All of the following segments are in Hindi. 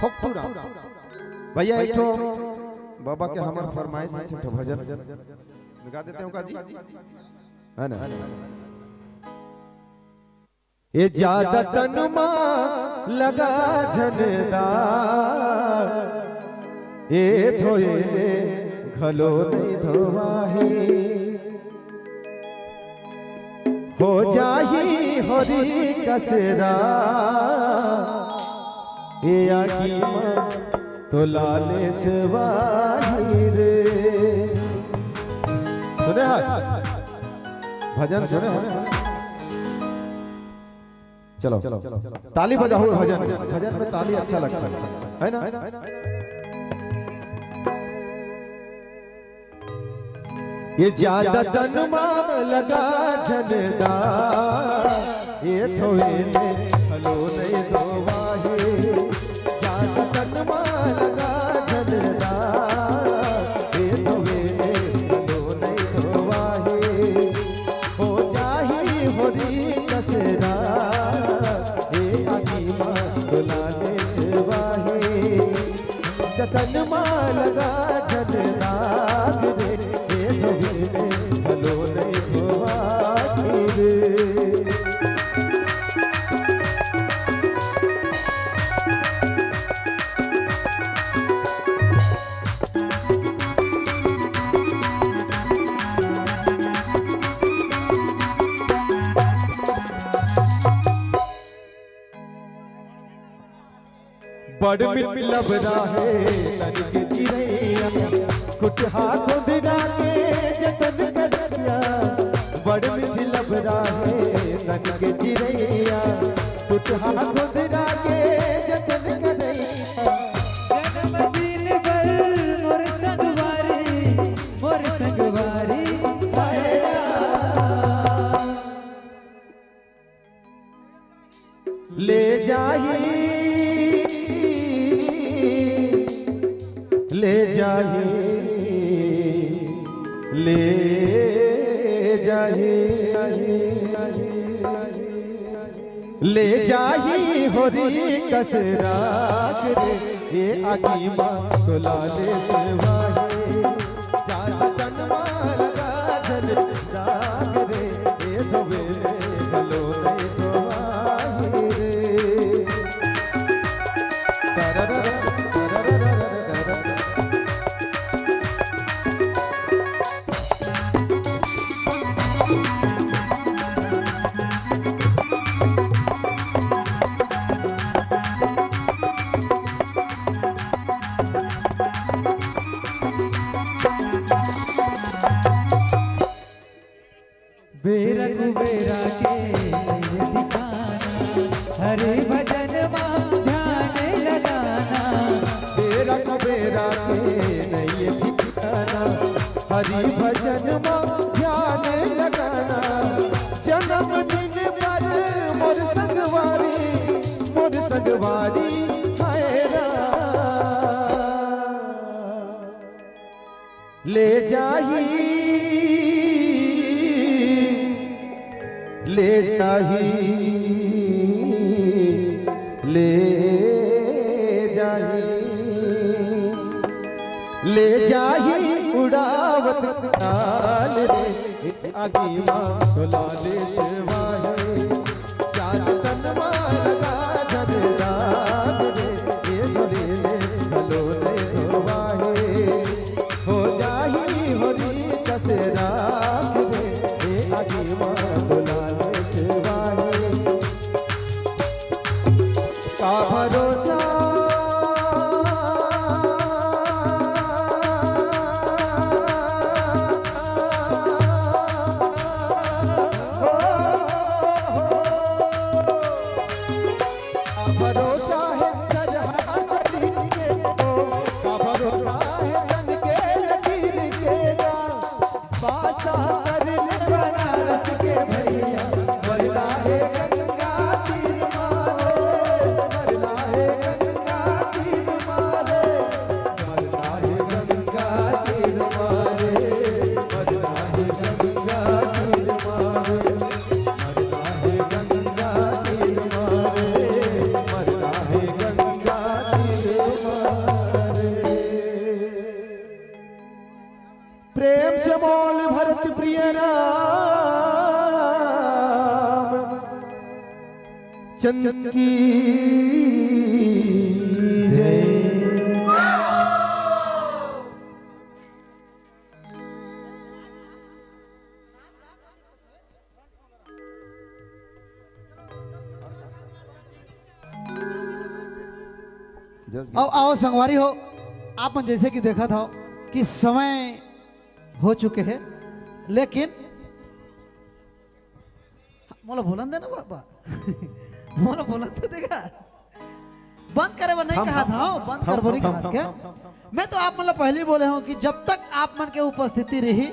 फोकटूरा भैया एक तो बाबा के हमार फरमाइश है तो भजन गा देते हो का जी है ना। ये ज्यादा तनमा लगा झनदार ये धोएले घलो नहीं धोवाही हो जाही होरी कसरा ये आगी मां तो लाले सवाही रे। सुने हाथ भजन सुने हाथ चलो ताली बजाओ भजन भजन में ताली अच्छा लगता है ना। ये ज्यादा तनमा लगा झनदार ये थोएले हलो नहीं धोवाहे ज्यादा तनमा लगा झनदार ये थोएले हलो नहीं धोवाहे हो जाही होरी कसरा ये आगी मां दुलाने सेवाहे तनमा लगा झनदार रे हलो नहीं धोवाही रे। बड़ मिट लबरा है तन के चिरैया कुटहा खुदरा के जतन करतिया बड़ मिट लबरा है तन के चिरैया कुटहा खुदरा के जतन करैया जन्मदिन पर मोर संगवारी ले जाही ले जाही ले जाही ले जाही होरी कसरा रे ये आगी मां तो लाले सेवाही ज्यादा तनमा लगा झनदार रे ये धोएले हलो नहीं धोवाही रे। बेरा कुबेरा के ये दिखाना हरे भजन मां ध्यान लगाना बेरा कुबेरा के नहीं ठिकाना हरि भजन मां ध्यान लगाना जन्मदिन पर मोर संगवारी हायरा ले जाही ले जाही ले जाही ले जाही उड़ावत काल रे आगी मां तो लाले सेवाही ज्यादा तनमा लगा झनदार रे ये धोएले हलो नहीं धोवाहे हो जाही होरी कसरा रे ये आगी मां का भरोसा भरोसा है सजहा सलीम के तो का भरोसा है रंग के लकीर के दा बासा कर ले बनारस के भैया बरदा है गंगा तीर मारे मरदा चंकी जय। आओ संगवारी हो, आप जैसे कि देखा था कि समय हो चुके हैं, लेकिन मोला बोलन देना बाबा मोला बोलन दे देगा, बंद करे वो नहीं कहा था, बंद कर वो नहीं कहा क्या। मैं तो आप मतलब पहले ही बोले हूँ कि जब तक आप मन के उपस्थिति रही,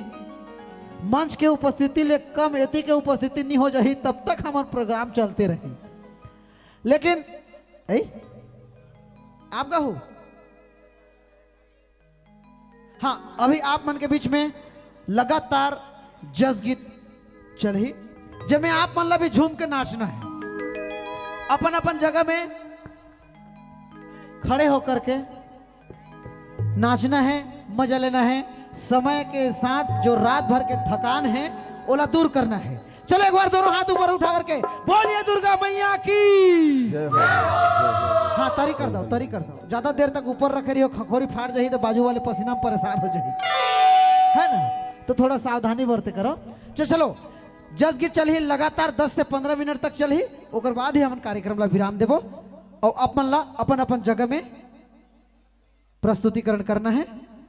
मंच के उपस्थिति ले कम एति के उपस्थिति नहीं हो जाही, तब तक हमारे प्रोग्राम चलते रही। लेकिन आप कहू, हाँ अभी आप मन के बीच में लगातार जस गीत चल ही, जब में आप मन ला भी झूम के नाचना है, अपन अपन जगह में खड़े होकर के नाचना है, मजा लेना है। समय के साथ जो रात भर के थकान है ओला दूर करना है। चलो एक बार दोनों हाथ ऊपर उठा करके बोलिए दुर्गा मैया की। हाँ तारी कर दो, तारी कर दो। ज्यादा देर तक ऊपर रख रही हो, खखोरी फाट जाही तो बाजू वाले पसीना में परेशान हो जाही, है ना, तो थोड़ा सावधानी बरते करो। चलो जस गीत चल ही लगातार 10 से 15 मिनट तक चल ही, ओकर बाद ही हम कार्यक्रम ला विराम देबो और अपन ला अपन अपन जगह में प्रस्तुतिकरण करना है,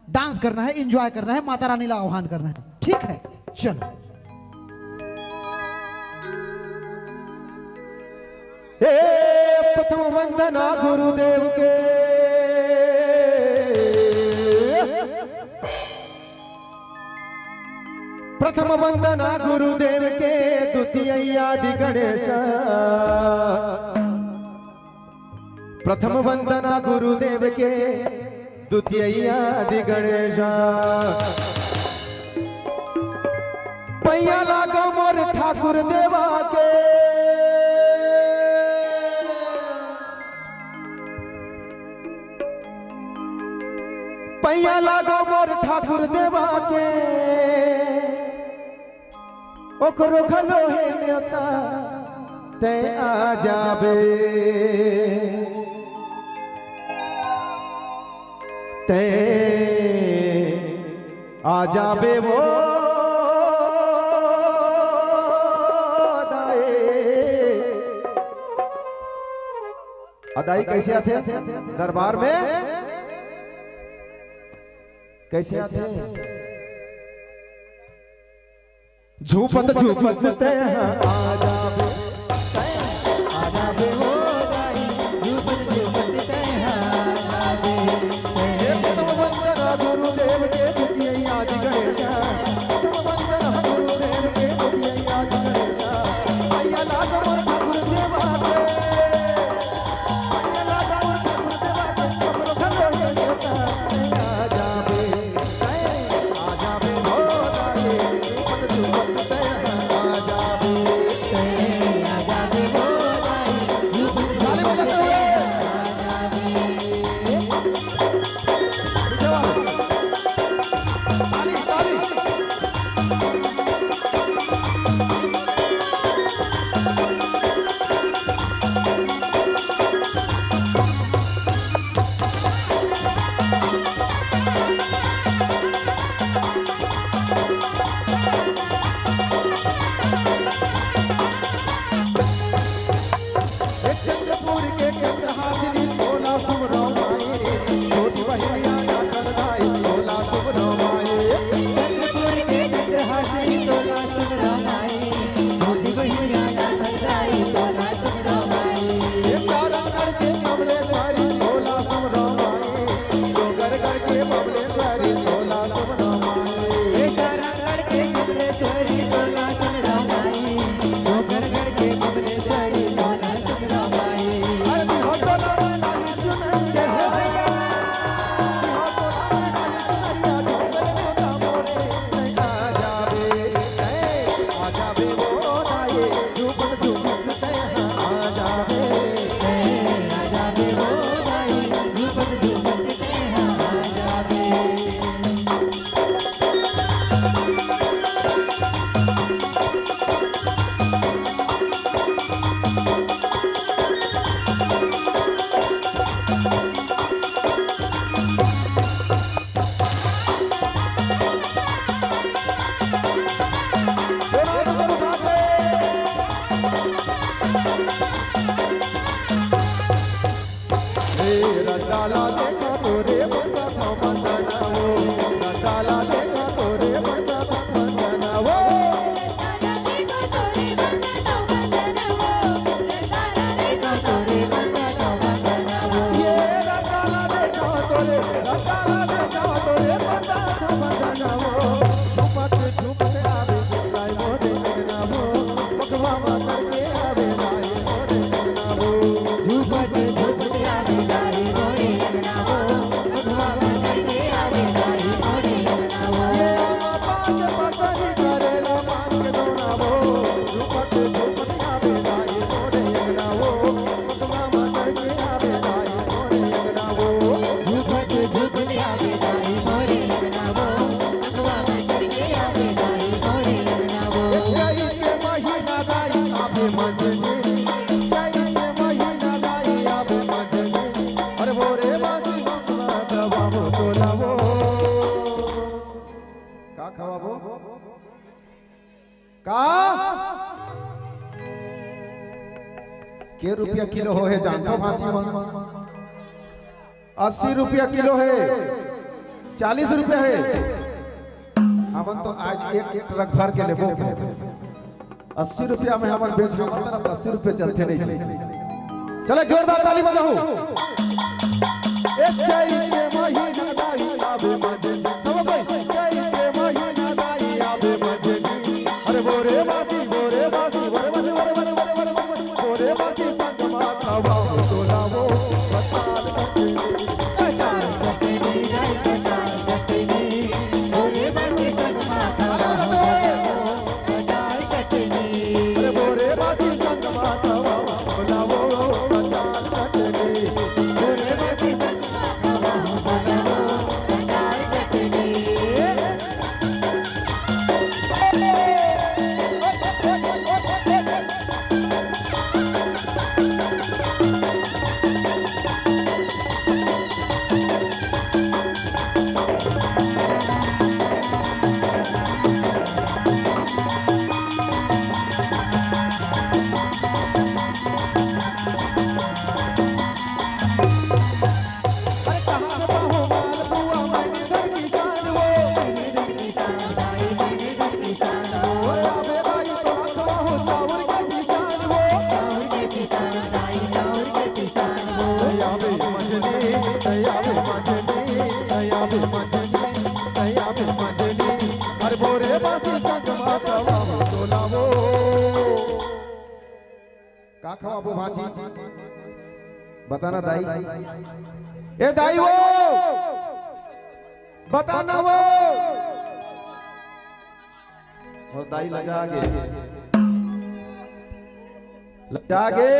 डांस करना है, एंजॉय करना है, माता रानी ला आह्वान करना है। ठीक है, चलो। प्रथम वंदना गुरुदेव के, प्रथम वंदना गुरुदेव के, द्वितीय आदि गणेश। प्रथम वंदना गुरुदेव के, द्वितीय आदि गणेश। पैया लागो मोर ठाकुर देवा के, पैया लागो मोर ठाकुर देवा के, ओकरो खलो है न्योता ते आ जाबे, ते आ जाबे वो अदाई कैसे आते दरबार में, कैसे आते झूपत झूपत ते आ जाबे, आ जाबे हो दाई, झूपत झूपत ते आ जाबे। प्रथम वंदना गुरुदेव के, द्वितीय आदि गणेश। प्रथम वंदना गुरुदेव के, द्वितीय आदि गणेश। पैया लागो मोर ठाकुर देवा के, पैया लागो मोर ठाकुर देवा के, ओकरो खलो है न्योता आ जाबे, आ जाबे हो दाई, झूपत झूपत ते आ जाबे। अरे रताला देखा तोरे बंदा था बंदना वो रताला देखा तोरे बंदा था बंदना वो ये रताला देखा तोरे बंदा था बंदना वो झुमत आवे जाय मोरे लगना वो भगवा माता के आवे जाय मोरे लगना वो के रुपया किलो हो है जानता भाजी 80 रुपया किलो है 40 रुपया है हमन तो आज एक ट्रक भर के लेबो 80 रुपया में हमन बेच हमन तरफ 80 रुपये चलते नहीं चले जोरदार ताली बजाओ एक जय के महीना दाई आवे मजे सब कोई जय के महीना दाई आवे मजे अरे बोरे बासी बोरे बासी बोरे बासी बोरे बासी बोरे बासी संग माता बाबू तोलावो बताल खवाबो भाजी बताना दाई ए दाई वो बताना वो और दाई लजा आगे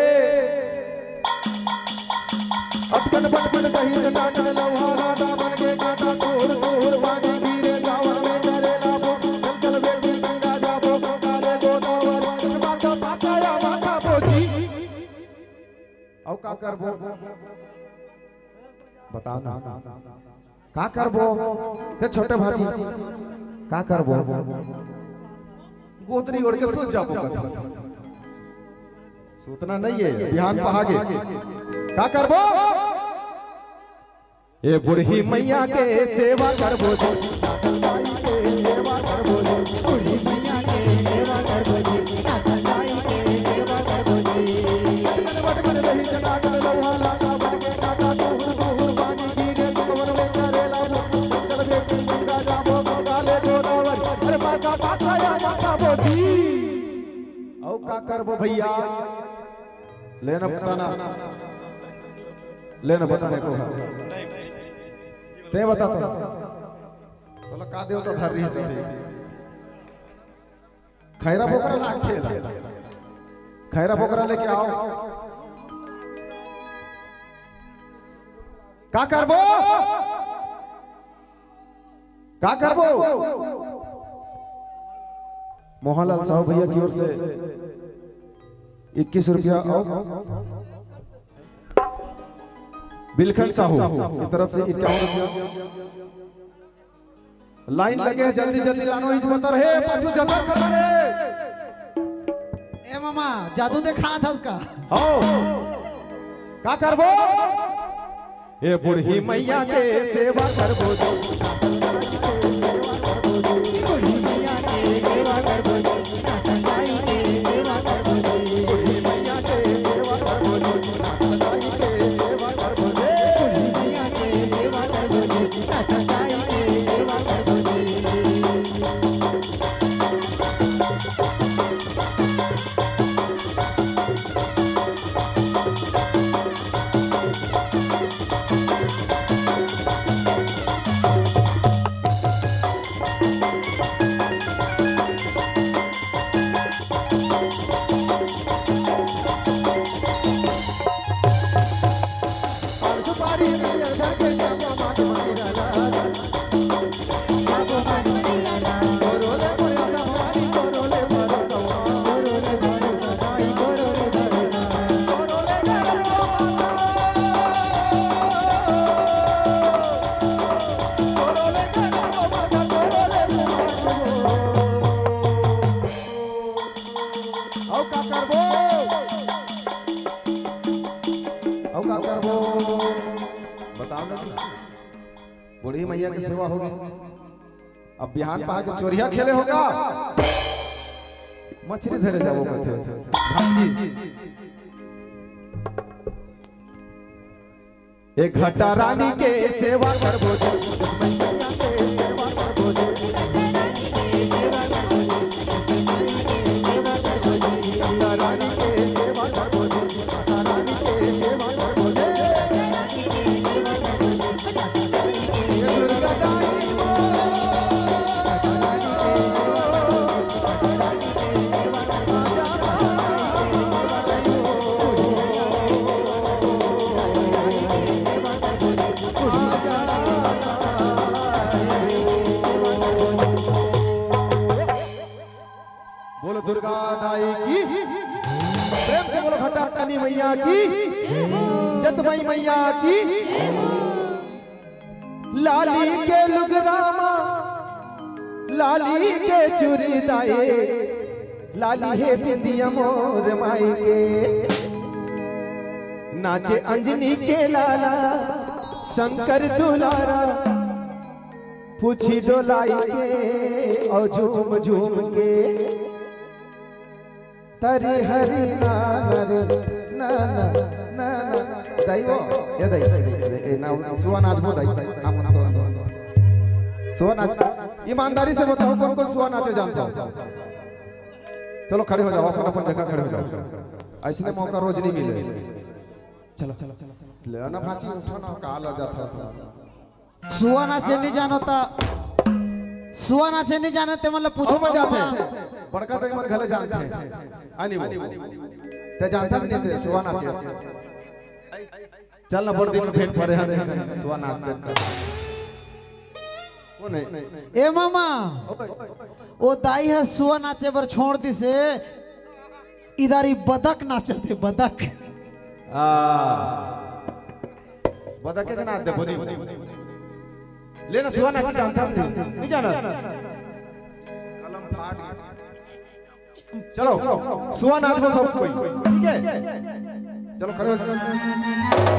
अटकन पटकन कहीं चटाकन लवहारा दामन के काटा तोड़ तोड़ वागी वीरे सावन में करे लाभो चल चल बेटी गंगा जाबो काले गोदावर माता पाताया माता बोजी औ का करबो बताओ ना का करबो ते छोटे भाजी का करबो गोदरी ओढ़ के सो जाबो कथा सूतना नहीं है बिहान पहागे का करबो ए बुढ़ी मैया के सेवा करबो जी दाई के सेवा करबो जी बुढ़ी मैया के सेवा करबो जी दाई के सेवा करबो जी बट बट रही चटा कर लौहा लागा बन के काटा दूर दूर बानी गिरे सवर में करे लाबो चल बेटी गंगा जाबो काले गोदावर अरे माता पाताया माता बोजी औ का करबो भैया लेना बताने को ते बता तो का देव तो धर रही से खैरा बोकरा लाग खेला खैरा बोकरा लेके आओ का करबो मोहनलाल साहब भैया की ओर से 21 रुपया और बिलखंड साहू की तरफ से 51 रुपया लाइन लगे जल्दी जल्दी लानो इज बता रहे पाछू जतर कर रहे ए मामा जादू देखा था उसका हो का करबो ए बूढ़ी मैया के सेवा करबो जो बूढ़ी मैया के सेवा करबो जो नाथन दाई के सेवा करबो जो बूढ़ी मैया के सेवा करबो जो नाथन दाई के सेवा करबो जो बूढ़ी मैया के सेवा करबो जो नाथन दाई के सेवा करबो जो सुपारी नजर धर के जावा माट मारा जागो मन मैया कोरोले मोरे सवारी कोरोले मोरे सवारी कोरोले भरोसा दाई कोरोले भरोसा कोरोले गरो कोरोले गरो माता कोरोले औ का करबो बताओ ना बूढ़ी मैया की सेवा होगी अब बिहान पहा के चोरिया खेले होगा मछली धरे जाओ कथे एक घटा रानी के सेवा करबो जो मैया के सेवा करबो जो घटा रानी के सेवा करबो जो घटा रानी के सेवा करबो जो ये दुर्गा दाई बोलो दुर्गा दाई की प्रेम से बोलो घटा रानी मैया की जतमई मैया की लाली के लुगरामा लाली के चूरी दाए लाली है बिंदिया मोर माई के नाचे अंजनी के लाला शंकर दुलारा पूछी डोलाई के और झूम झूम के तरी हरी नाना रे नाना नाना दाइवो ये दाई ना सुवा नाच बो दाई नाम तो सुवा नाच ईमानदारी से बताओ कौन कौन सुवा नाचे जानता हो चलो खड़े हो जाओ अपन अपन जगह खड़े हो जाओ ऐसे मौका रोज नहीं मिले चलो ले ना भाची उठो ना काल आ जाता सुआ नाचे नहीं जानता सुआ नाचे नहीं जानते मतलब पूछो पूछो मत जाते बड़का तो मन घले जानते हैं आनी वो ते जानता नहीं थे सुवा नाचे चल ना बड़ दिन में भेंट पड़े हैं सुवा नाच देख कौन है ए मामा वो दाई है सुआ नाचे पर छोड़ दी से इधर ही बदक नाचते बदक बता कैसे नाच दे बोली लेना सुवा नाच जानता नहीं जाना कलम फाड़ चलो सुवा नाच को सब कोई ठीक है चलो खड़े हो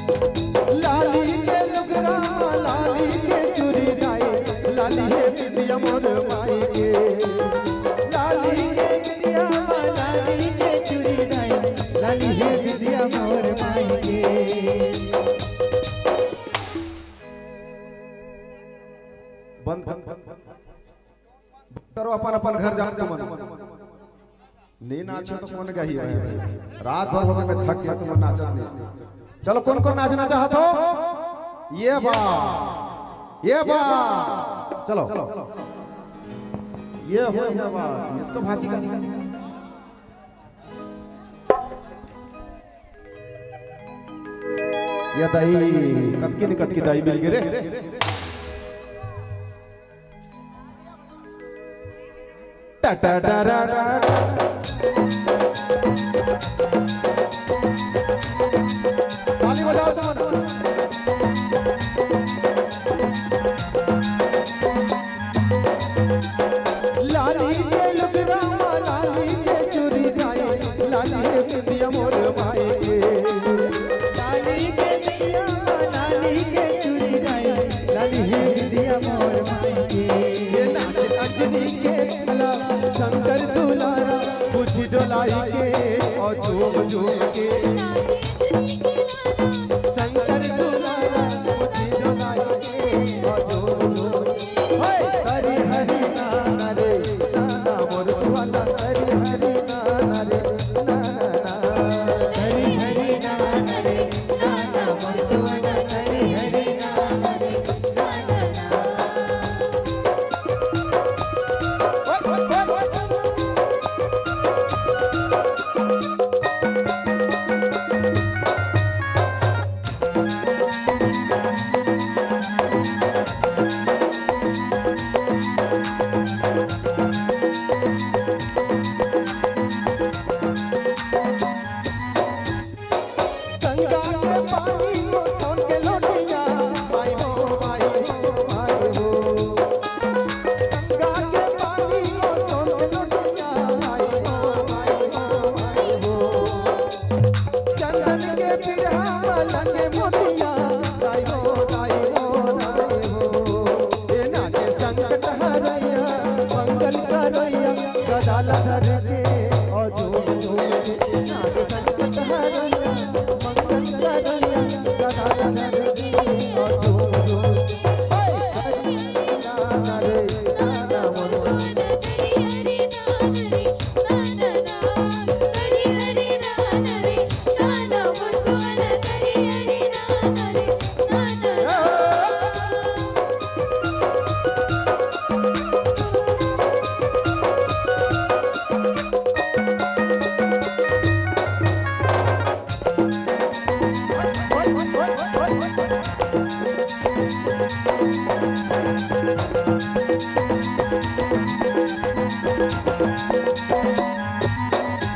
लाली के लुगरा लाली के चूड़ी दाई लाली है बिंदिया मोर माई के लाली के बिंदिया लाली के चूड़ी दाई लाली है बिंदिया मोर माई के बंद करो अपन अपन घर जाओ तुम नहीं नाचो तो कौन गई है रात भर हो गए मैं थक गया तुम नाचा नहीं चलो कौन कौन नाचना चाहते हो ये बा चलो ये हो ना बा इसको भाजी का ये दाई कतकी दाई मिल गई रे टा टा टा टा ताली बजाओ तुम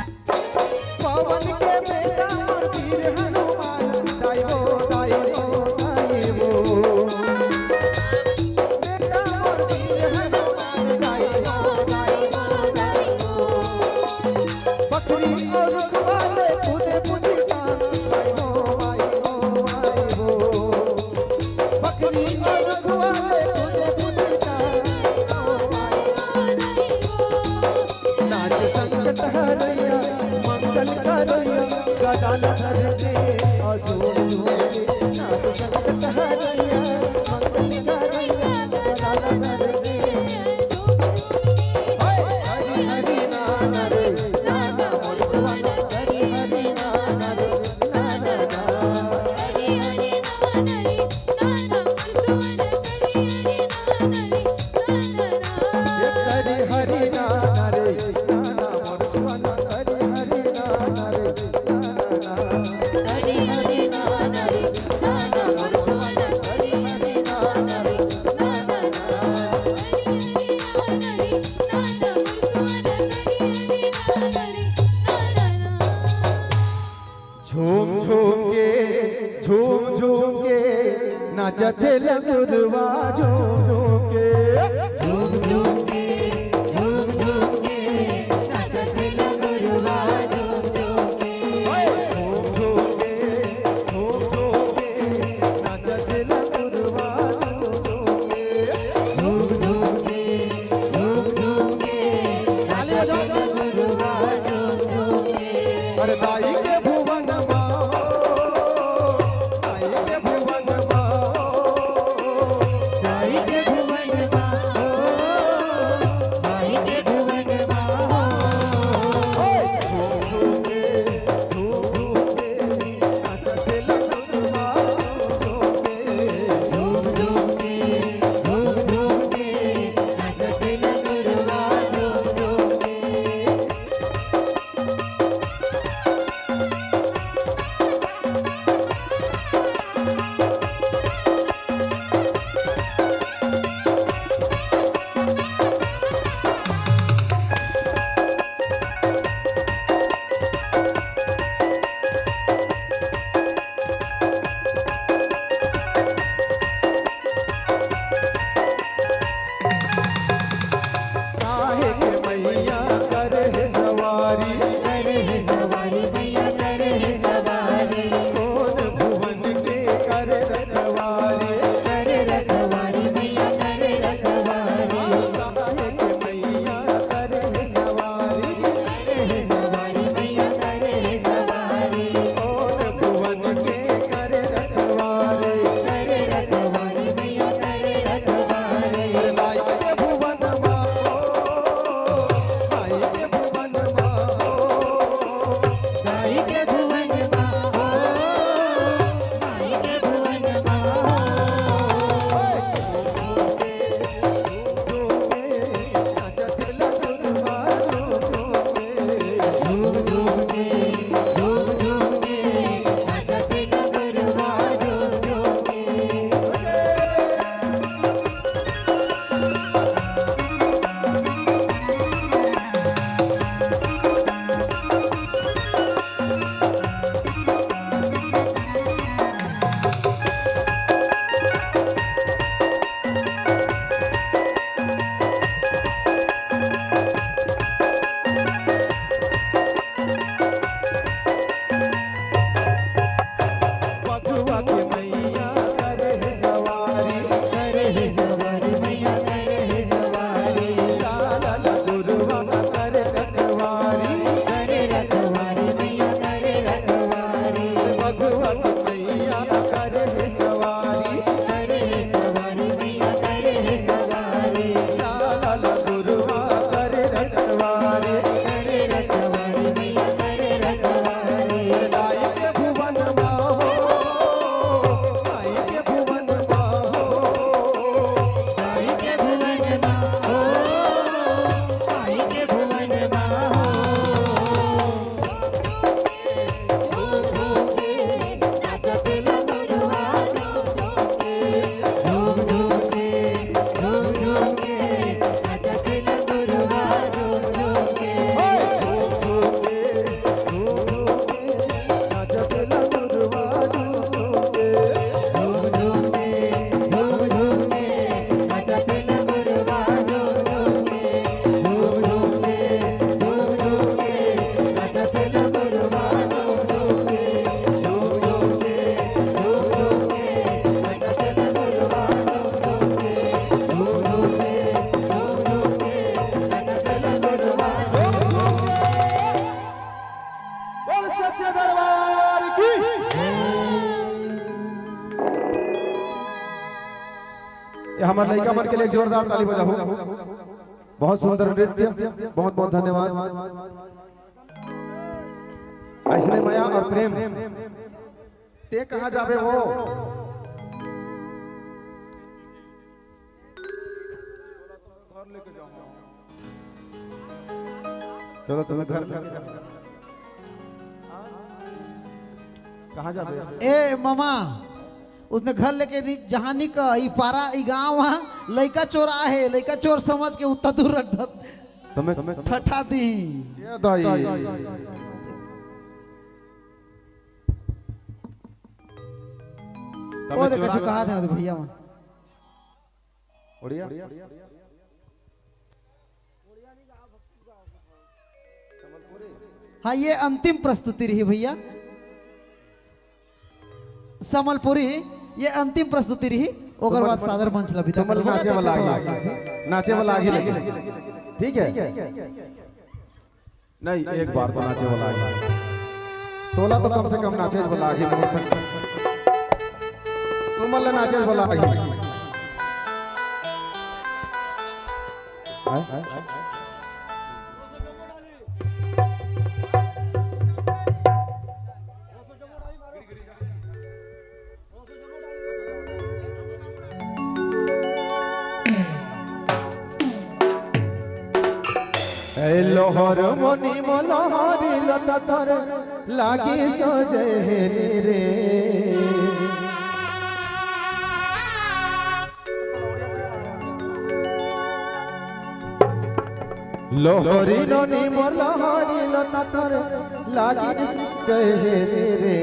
पवन के बेटा और वीर हनुमान दाई हो दाई हो दाई हो बेटा और वीर हनुमान दाई हो दाई हो दाई हो बकरी और वाले कूदे पुजिता दाई हो आई हो बकरी और वाले कूदे पुजिता नाच संकट हरैया मंगल करैया गदाल धर दे और जोड़ जोड़ नाच संकट हरैया मंगल करैया गदाल धर दे हरि हरि नाम रे नाम मुर्सवन हरि हरि नाम रे नाम हरि हरि नाम रे नाम मुर्सवन हरि हरि नाम रे हरि हरि नाम रे नाम मुर्सवन हरि हरि नाम रे हरि हरि नाम रे नाम मुर्सवन हरि हरि नाम रे नाम झूम झूम के नाचत लगुरवा झूम झूम के झूम झूम के नाचत लगुरवा झूम झूम के झूम झूम के नाचत लगुरवा झूम झूम के झूम झूम के नाचत लगुरवा झूम झूम के अरे दाई के भुवन माओ दाई के भुवन माओ दाई के भुवन माओ दाई के भुवन माओ नाचत लगुरवा झूम के झूम झूम के नाचत लगुरवा झूम झूम के काहे के मैया करे है सवारी करे है सवारी मैया करे है सवारी कौन भुवन के करे रखवारी करे रखवारी मैया करे रखवारी काहे के मैया करे है सवारी करे है सवारी मैया करे है सवारी कौन भुवन के करे रखवारी करे रखवारी मैया करे रखवारी दाई के भुवन माओ दाई के भुवन माओ दाई के भुवन माओ दाई के भुवन माओ ये हमारे लड़का मन के लिए एक जोरदार ताली बजाओ। बहुत सुंदर नृत्य, बहुत बहुत धन्यवाद। ऐसने माया और प्रेम ते कहाँ जावे हो? चलो तुम्हें घर कहाँ जावे? ए मामा उसने घर लेके जहाँ निक ई पारा ई गांव वहाँ लड़का चोर आहे, लड़का चोर समझ के उतना दूर तुम्हें ठठा दी। ये दाई वो देखो जो कहा था भैया मन ओडिया हाँ ये अंतिम प्रस्तुति रही भैया समलपुरी, ये अंतिम प्रस्तुति रही। ओकर बाद सादर मंच लभी तक नाचे वाला नाचे वाला आगे लगे, ठीक है? नहीं एक बार तो नाचे वाला आगे तोला तो कम से कम नाचे वाला आगे बोल सकते। तुम मल्ल नाचे वाला आगे लोहर मनी मलहरी लता तर लागी सजेली रे। लोहरी ननी मलहरी लता तर लागी सजेली रे।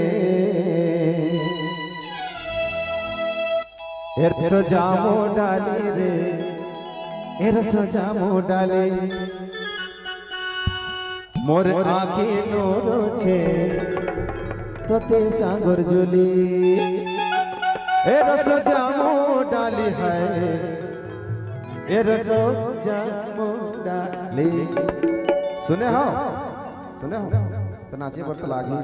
एर सजामो डाली रे, एर सजामो डाली मोर आँखी नोरो छे तोते सागर जुली। ए रसो जामो डाली है, ए रसो जामो डाली। सुने हो तो नाचे पर तो लागी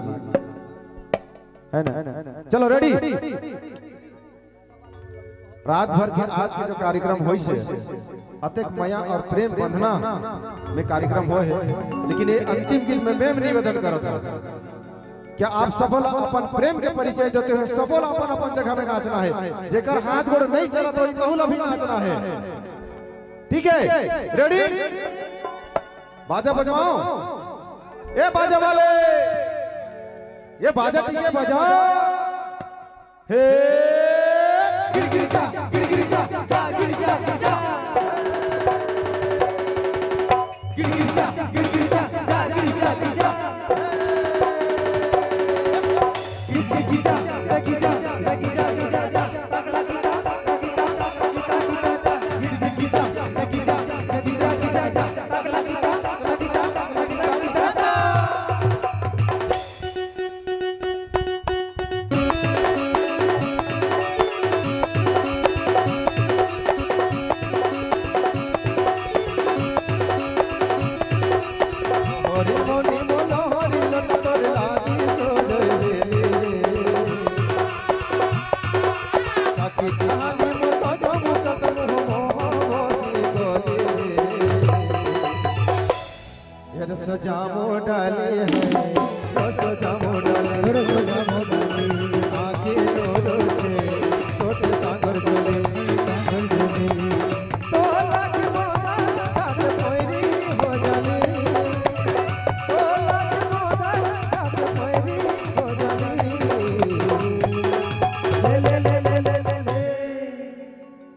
है ना? चलो रेडी। रात भर के आज के जो कार्यक्रम होई से अतेक माया और प्रेम बंधना में कार्यक्रम हो है, लेकिन ये अंतिम गीत में मैं निवेदन करता क्या आप सबल अपन प्रेम के परिचय देते हैं, सबल अपन अपन जगह में नाचना है। जेकर हाथ गोड़ नहीं चला तो कहूँ भी नाचना है, ठीक है? रेडी? बाजा बजाओ, ए बाजा वाले, ये बाजा ठीक है बजाओ। हे गिर जा गिर जा जा गिर जा गिर जा गिर जा गिर जा जा गिर जा गिर जा सजामो डाली है, सजामो डाली, सजामो डाली आगे रो छे तोते सागर जोड़े सागर जोड़े तो लागे मोरा हाथ पैरी हो जाली, तो लागे मोरा हाथ पैरी हो जाली। ले ले ले ले ले ले ले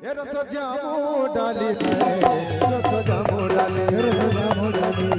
ये सजामो डाली है, सजामो डाली, सजामो डाली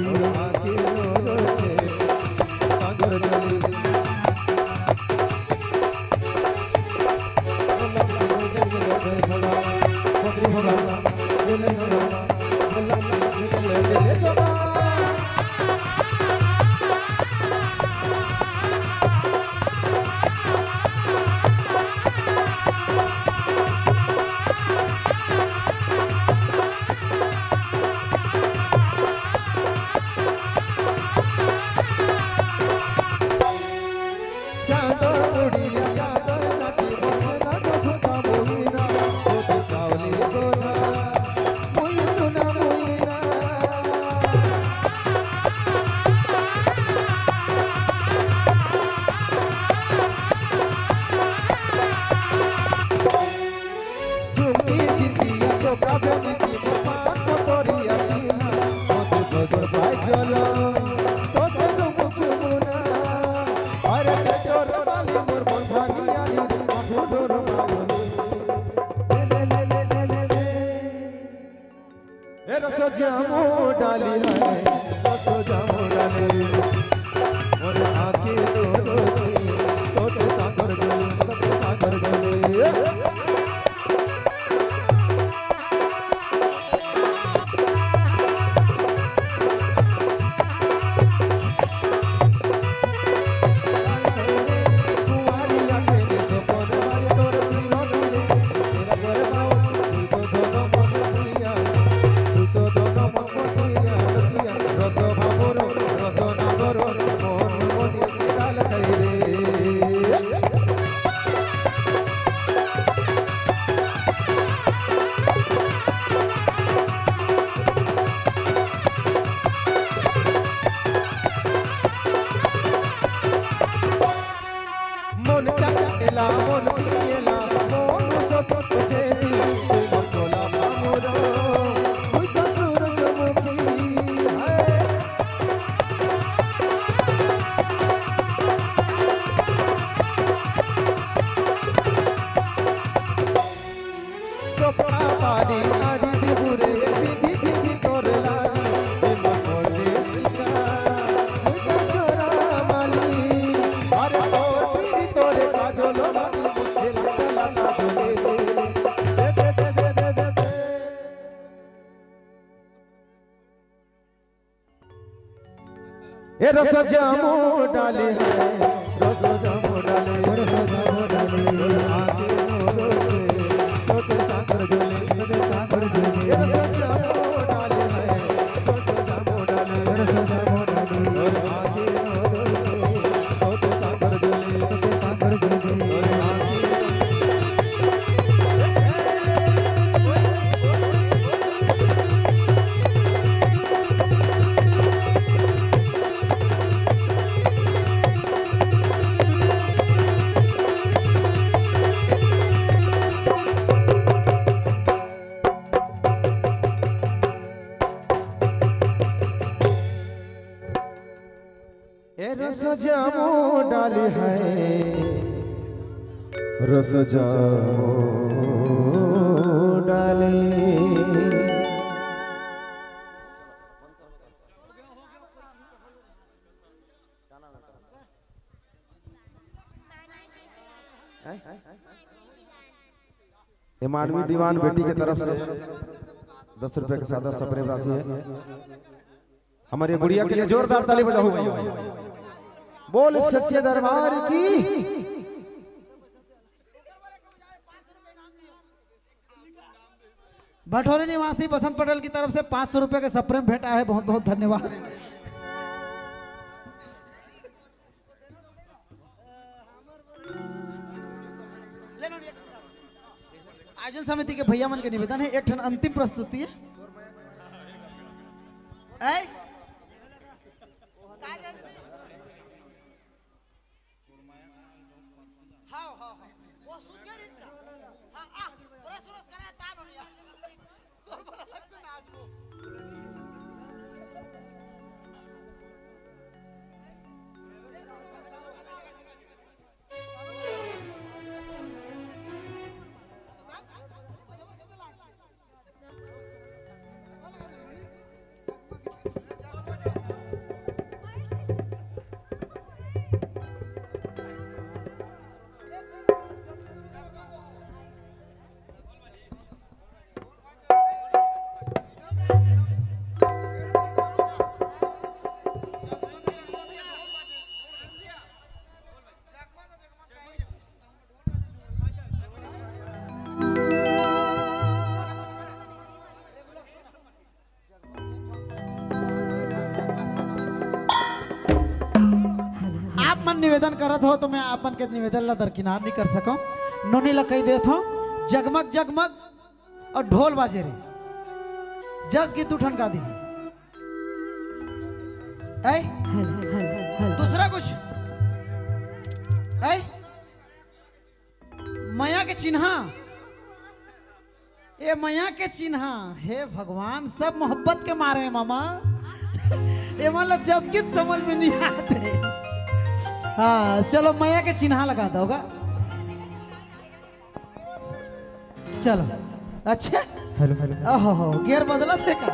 धोखा बेनी की पान मोटोरिया चीना मोते बजर भाई चलो तो से मुख मुना अरे चोर वाली मोर बोल भागिया नी मधुर मागो ए रस जामो डाली है रस जामो डाली मोर आंखें दो छोटे सागर गले मन चला मन पिएला मन सब देसी मन कोला मामरो कोई तो सूरजमुखी है सपना पारी आदि दिबुरे बिधि तोर लागी मन मोर देसिका कोई तो चोरा माली अरे तोरे काजलो माटी मुझे लगा बोले दे ए रस जामो डाले है रस जामो डाले आगे मोरो से छोटे सागर जोले ए रस जामो डाले है रस जामो डाले और आगे मोरो से छोटे सागर जोले रस जामो डाली है रस जामो डाली ये मानवी दीवान बेटी की तरफ से 10 रुपए का सादा सप्रेम राशि है हमारी गुड़िया के लिए जोरदार ताली बजाओ भैया बोल सच्चे दरबार की भटोरी निवासी बसंत पटेल की तरफ से 500 रुपए के सप्रेम भेंटा है बहुत बहुत धन्यवाद आयोजन समिति के भैया मन के निवेदन है एक ठन अंतिम प्रस्तुति है निवेदन करत हो तो मैं आपन के निवेदन ला दरकिनार नहीं कर सको नोनी ला कही देत हो जगमग जगमग और ढोल बाजे रे जस की तू ठनका दी ऐ दूसरा कुछ ऐ माया के चिन्हा ये मैया के चिन्हा। हे भगवान, सब मोहब्बत के मारे हैं मामा। ये मतलब जसकित समझ में नहीं आते। हाँ चलो मैया के चिन्हा लगा दोगा। चलो अच्छा। हेलो हेलो ओहो गियर बदला थे का।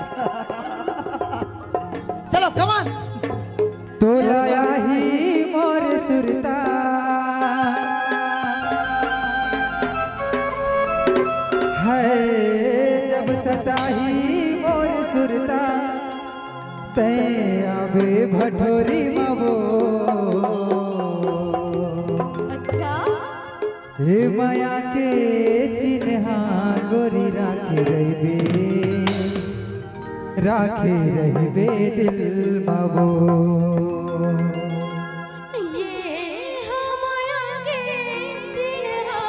चलो कमान। तो लाया ही मोर सुरता है, जब सताही मोर सुरता ते आवे भटोरी मबो। अच्छा हे माया के चिन्हा गोरी राखे रहबे दिल मबो। ये हमाया के चिन्हा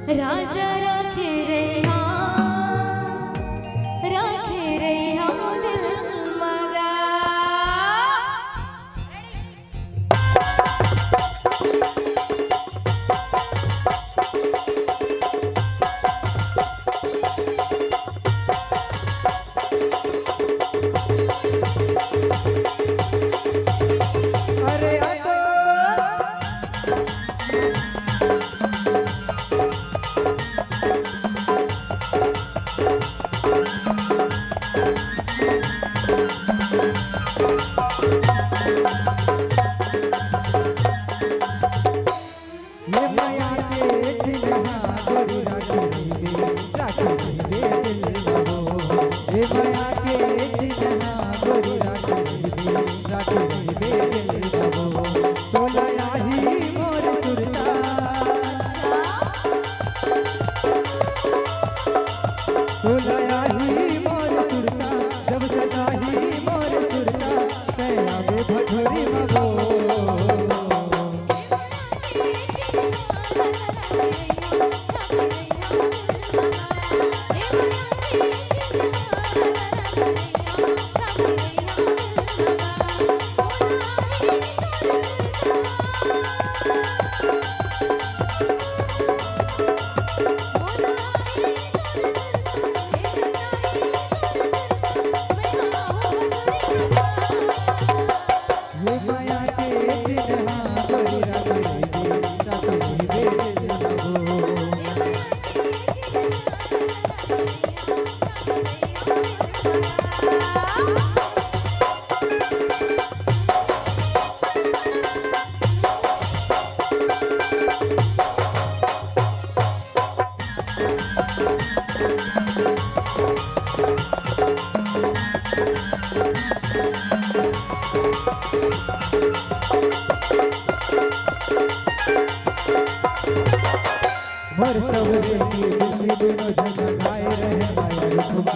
राजा रखे रे दिल मगा। अरे आतो ये माया के चिन्हा गोरी राखे दिल मबो। ये माया के चिन्हा गोरी राखे दिल मबो। तो लाया ही मोर सुरता, तो लाया ही मोर सुरता, जब सदा ही मोर सुरता ते आवे भटोरी मबो। ये माया के चिन्हा गोरी राखे दिल मबो। मोर सवरे की दुखी दोनों जगह गाए रहे माया रुतबा।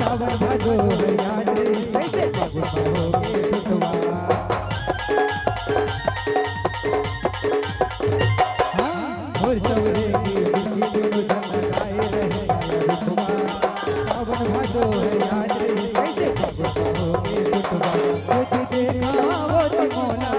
सावन भादो है याद रे कैसे पाओगे रुतबा। मोर सवरे की दुखी दोनों जगह गाए रहे माया रुतबा। सावन भादो है याद रे कैसे पाओगे रुतबा। वो देखा वो मोला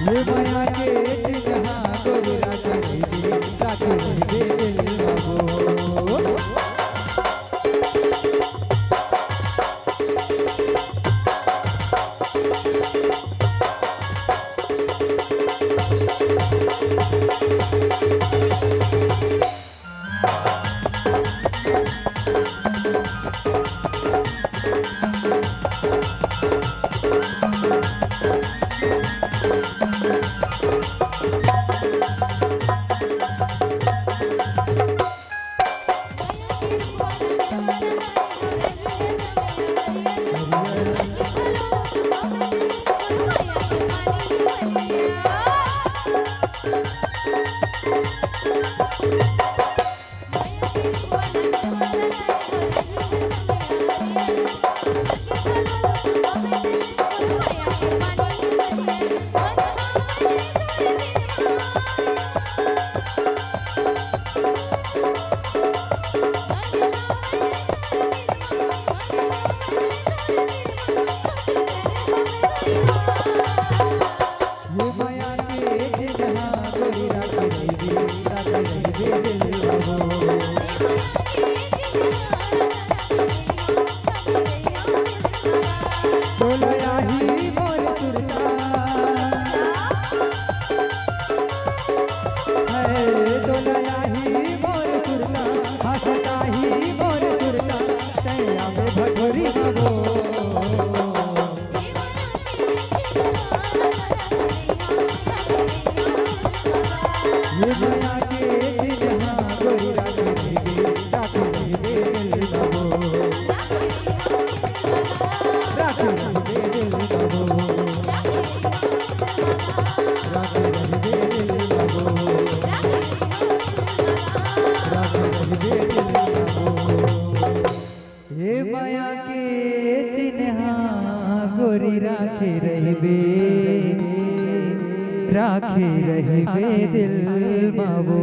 ये माया के चिन्हा गोरी राखे दिल मबो। Thank you. राखे रहिबे दिल बाबू डोलया ही मोर सुरता है डोलया ही मोर सुरता हंसता ही मोर सुरता तैया में भटोरी बाबू ये माया के जिन्हा गोरी राखे रहिबे दिल बाबू राखे रहिबे दिल बाबू राखे रहिबे दिल बाबू राखे रहिबे दिल बाबू हे माया के चिन्हा गोरी राखे रहिबे दिल बाबू